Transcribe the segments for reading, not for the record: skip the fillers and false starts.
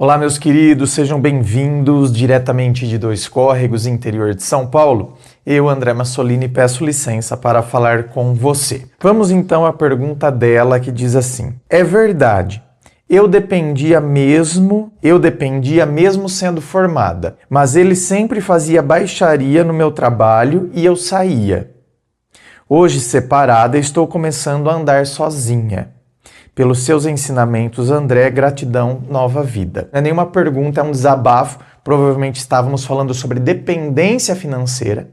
Olá, meus queridos, sejam bem-vindos diretamente de Dois Córregos, interior de São Paulo. Eu, André Massolini, peço licença para falar com você. Vamos então à pergunta dela que diz assim: é verdade, eu dependia mesmo sendo formada, mas ele sempre fazia baixaria no meu trabalho e eu saía. Hoje, separada, estou começando a andar sozinha. Pelos seus ensinamentos, André, gratidão, nova vida. Não é nenhuma pergunta, é um desabafo. Provavelmente estávamos falando sobre dependência financeira,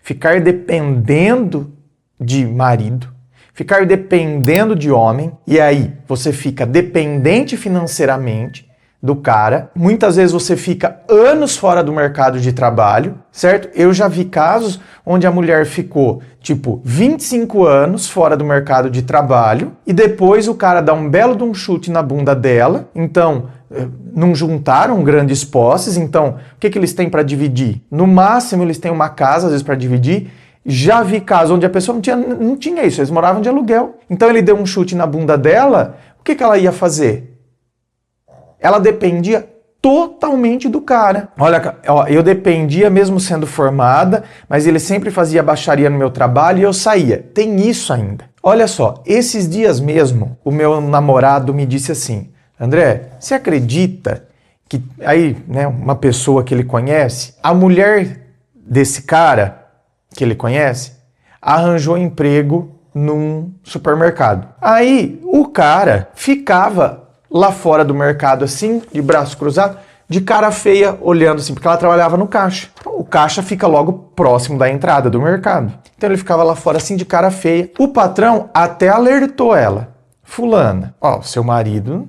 ficar dependendo de marido, ficar dependendo de homem, e aí você fica dependente financeiramente do cara. Muitas vezes você fica anos fora do mercado de trabalho, certo? Eu já vi casos onde a mulher ficou, 25 anos fora do mercado de trabalho e depois o cara dá um belo de um chute na bunda dela. Então, não juntaram grandes posses, então o que eles têm para dividir? No máximo eles têm uma casa, às vezes, para dividir. Já vi casos onde a pessoa não tinha isso, eles moravam de aluguel. Então ele deu um chute na bunda dela, o que ela ia fazer? Ela dependia totalmente do cara. Olha, eu dependia mesmo sendo formada, mas ele sempre fazia baixaria no meu trabalho e eu saía. Tem isso ainda. Olha só, esses dias mesmo, o meu namorado me disse assim: André, você acredita que aí, né, uma pessoa que ele conhece, a mulher desse cara que ele conhece, arranjou emprego num supermercado. Aí o cara ficava lá fora do mercado, assim, de braço cruzado, de cara feia, olhando assim, porque ela trabalhava no caixa. Então, o caixa fica logo próximo da entrada do mercado. Então ele ficava lá fora assim, de cara feia. O patrão até alertou ela: fulana, seu marido,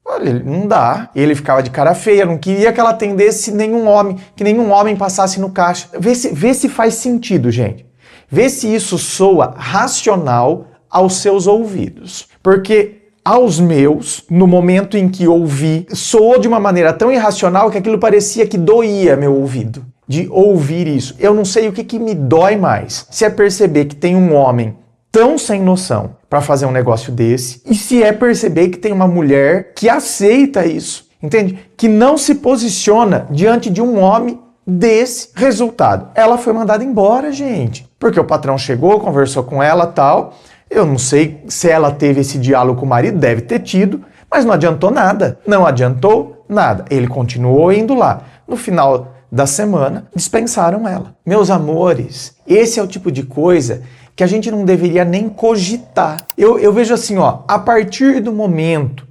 olha, não dá. Ele ficava de cara feia, não queria que ela atendesse nenhum homem, que nenhum homem passasse no caixa. Vê se faz sentido, gente. Vê se isso soa racional aos seus ouvidos. Porque aos meus, no momento em que ouvi, soou de uma maneira tão irracional que aquilo parecia que doía meu ouvido, de ouvir isso. Eu não sei o que me dói mais, se é perceber que tem um homem tão sem noção para fazer um negócio desse, e se é perceber que tem uma mulher que aceita isso, entende? Que não se posiciona diante de um homem desse resultado. Ela foi mandada embora, gente, porque o patrão chegou, conversou com ela, tal. Eu não sei se ela teve esse diálogo com o marido, deve ter tido, mas não adiantou nada. Não adiantou nada. Ele continuou indo lá. No final da semana, dispensaram ela. Meus amores, esse é o tipo de coisa que a gente não deveria nem cogitar. Eu vejo assim, a partir do momento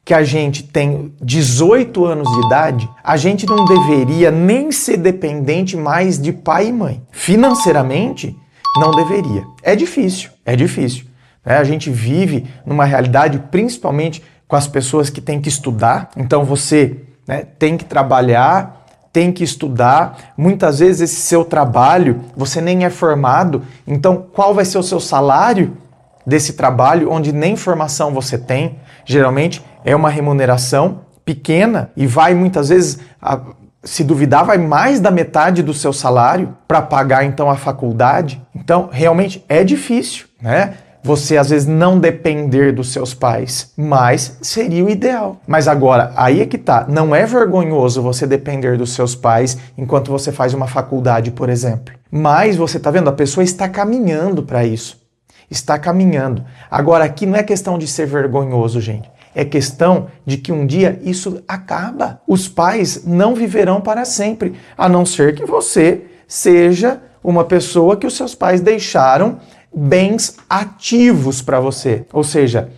que a gente tem 18 anos de idade, a gente não deveria nem ser dependente mais de pai e mãe. Financeiramente, não deveria. É difícil. Né? A gente vive numa realidade, principalmente com as pessoas que têm que estudar. Então você, né, tem que trabalhar, tem que estudar. Muitas vezes esse seu trabalho, você nem é formado. Então qual vai ser o seu salário desse trabalho onde nem formação você tem? Geralmente é uma remuneração pequena e vai muitas vezes... Se duvidar, vai mais da metade do seu salário para pagar, então, a faculdade. Então, realmente é difícil, né? Você, às vezes, não depender dos seus pais, mas seria o ideal. Mas agora, aí é que tá. Não é vergonhoso você depender dos seus pais enquanto você faz uma faculdade, por exemplo. Mas, você tá vendo? A pessoa está caminhando para isso. Está caminhando. Agora, aqui não é questão de ser vergonhoso, gente. É questão de que um dia isso acaba. Os pais não viverão para sempre, a não ser que você seja uma pessoa que os seus pais deixaram bens ativos para você. Ou seja,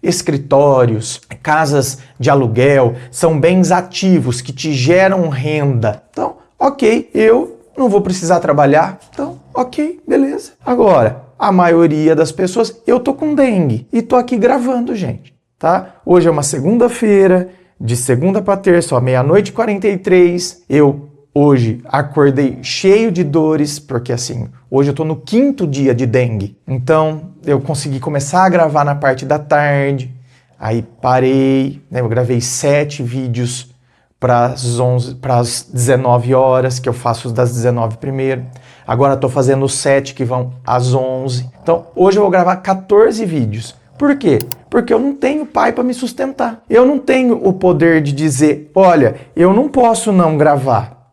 escritórios, casas de aluguel, são bens ativos que te geram renda. Então, ok, eu não vou precisar trabalhar. Então, ok, beleza. Agora, a maioria das pessoas, eu tô com dengue e tô aqui gravando, gente. Tá? Hoje é uma segunda-feira, de segunda para terça, 00:43. Eu hoje acordei cheio de dores, porque assim, hoje eu tô no 5º dia de dengue. Então, eu consegui começar a gravar na parte da tarde, aí parei, né? Eu gravei 7 vídeos para as 19 horas, que eu faço os das 19 primeiro. Agora estou fazendo os 7 que vão às 11. Então, hoje eu vou gravar 14 vídeos. Por quê? porque eu não tenho pai para me sustentar. Eu não tenho o poder de dizer, olha, eu não posso não gravar.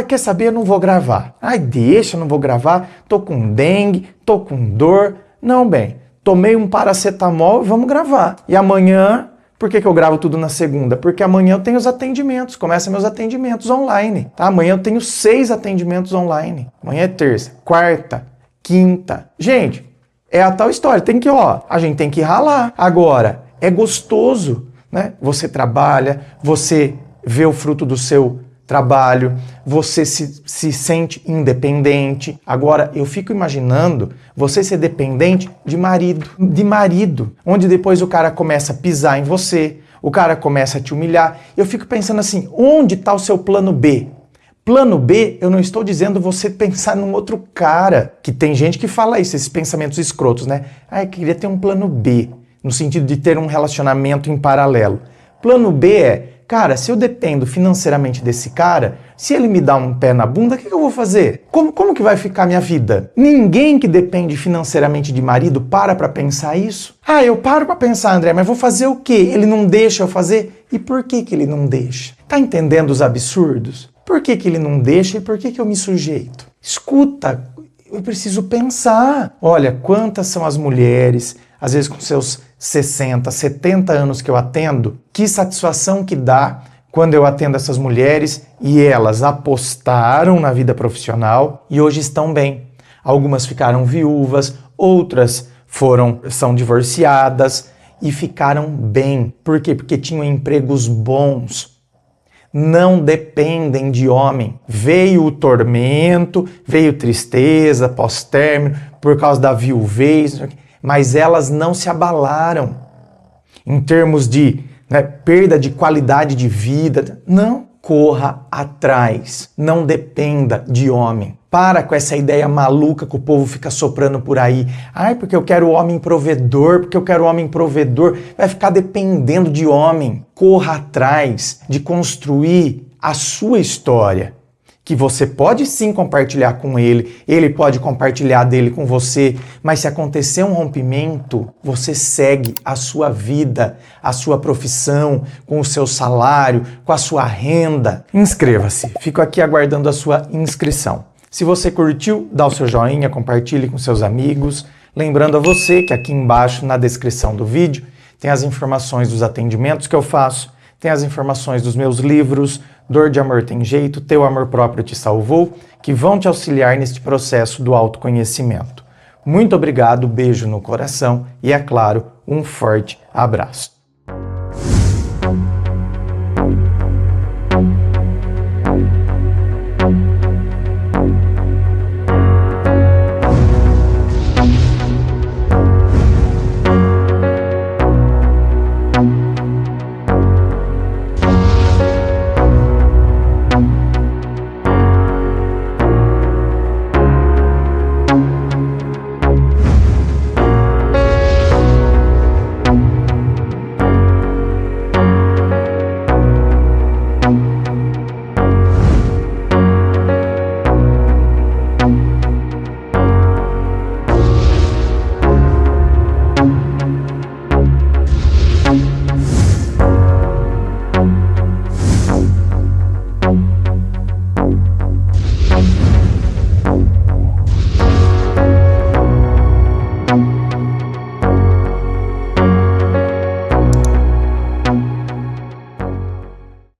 Quer saber? Eu não vou gravar. Deixa, eu não vou gravar. Tô com dengue, tô com dor. Não, bem, tomei um paracetamol, vamos gravar. E amanhã, por que eu gravo tudo na segunda? Porque amanhã eu tenho os atendimentos, começam meus atendimentos online. Tá? Amanhã eu tenho 6 atendimentos online. Amanhã é terça, quarta, quinta. Gente, é a tal história, a gente tem que ralar. Agora, é gostoso, né? Você trabalha, você vê o fruto do seu trabalho, você se sente independente. Agora, eu fico imaginando você ser dependente de marido, onde depois o cara começa a pisar em você, o cara começa a te humilhar. Eu fico pensando assim, onde está o seu plano B? Plano B, eu não estou dizendo você pensar num outro cara, que tem gente que fala isso, esses pensamentos escrotos, né? Eu queria ter um plano B, no sentido de ter um relacionamento em paralelo. Plano B é, cara, se eu dependo financeiramente desse cara, se ele me dá um pé na bunda, o que eu vou fazer? Como que vai ficar a minha vida? Ninguém que depende financeiramente de marido para pensar isso. Eu paro para pensar, André, mas vou fazer o quê? Ele não deixa eu fazer? E por que ele não deixa? Tá entendendo os absurdos? Por que ele não deixa e por que eu me sujeito? Escuta, eu preciso pensar. Olha, quantas são as mulheres, às vezes com seus 60, 70 anos que eu atendo, que satisfação que dá quando eu atendo essas mulheres e elas apostaram na vida profissional e hoje estão bem. Algumas ficaram viúvas, outras são divorciadas e ficaram bem. Por quê? Porque tinham empregos bons. Não dependem de homem. Veio o tormento, veio tristeza, pós-término, por causa da viuvez, mas elas não se abalaram em termos de perda de qualidade de vida. Não corra atrás, não dependa de homem. Para com essa ideia maluca que o povo fica soprando por aí. Porque eu quero homem provedor, porque eu quero homem provedor. Vai ficar dependendo de homem. Corra atrás de construir a sua história, que você pode sim compartilhar com ele, ele pode compartilhar dele com você, mas se acontecer um rompimento, você segue a sua vida, a sua profissão, com o seu salário, com a sua renda. Inscreva-se, fico aqui aguardando a sua inscrição. Se você curtiu, dá o seu joinha, compartilhe com seus amigos. Lembrando a você que aqui embaixo na descrição do vídeo tem as informações dos atendimentos que eu faço, tem as informações dos meus livros, Dor de Amor Tem Jeito, Teu Amor Próprio Te Salvou, que vão te auxiliar neste processo do autoconhecimento. Muito obrigado, beijo no coração e, é claro, um forte abraço.